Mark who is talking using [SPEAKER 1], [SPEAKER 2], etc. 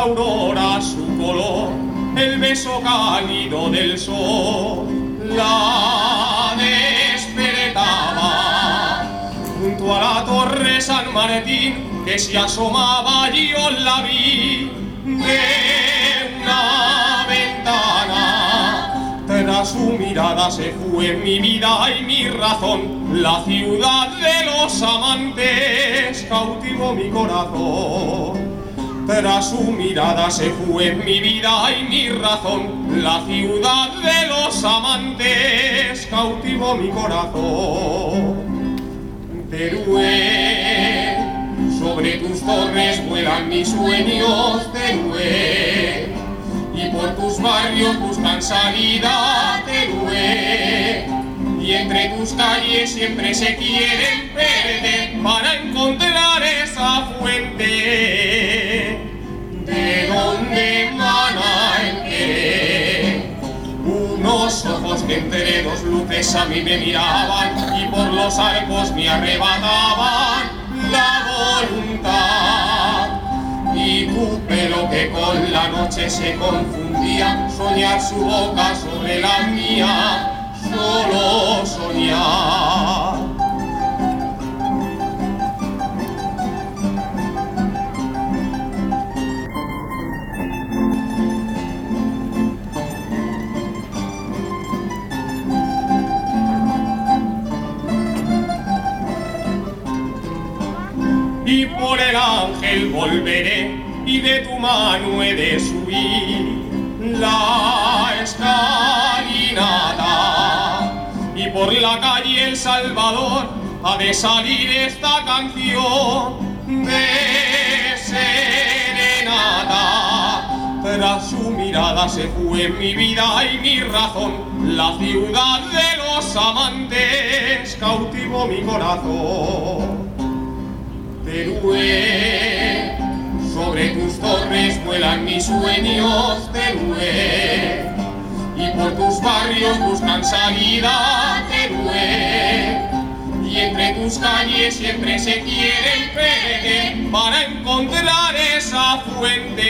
[SPEAKER 1] aurora su color, el beso cálido del sol la despertaba. Junto a la torre San Martín que se asomaba, yo la vi de una ventana. Tras su mirada se fue mi vida y mi razón, la ciudad de los amantes cautivó mi corazón. Tras su mirada se fue mi vida y mi razón, la ciudad de los amantes cautivó mi corazón. Teruel, sobre tus torres vuelan mis sueños, Teruel, y por tus barrios buscan salida, Teruel, y entre tus calles siempre se quieren perder para encontrar esa fuente de donde emana el querer. Unos ojos que entre dos luces a mí me miraban y por los arcos me arrebataban la voluntad. Y tu pelo que con la noche se confundía, soñar su boca sobre la mía, solo soñar. Y por el ángel volveré y de tu mano he de subir la escalinata, y por la calle El Salvador ha de salir esta canción de serenata. Tras su mirada se fue mi vida y mi razón, la ciudad de los amantes cautivó mi corazón. Teruel, sobre tus torres vuelan mis sueños, Teruel, y por tus barrios buscan salida, Teruel, y entre tus calles siempre se quieren perder para encontrar esa fuente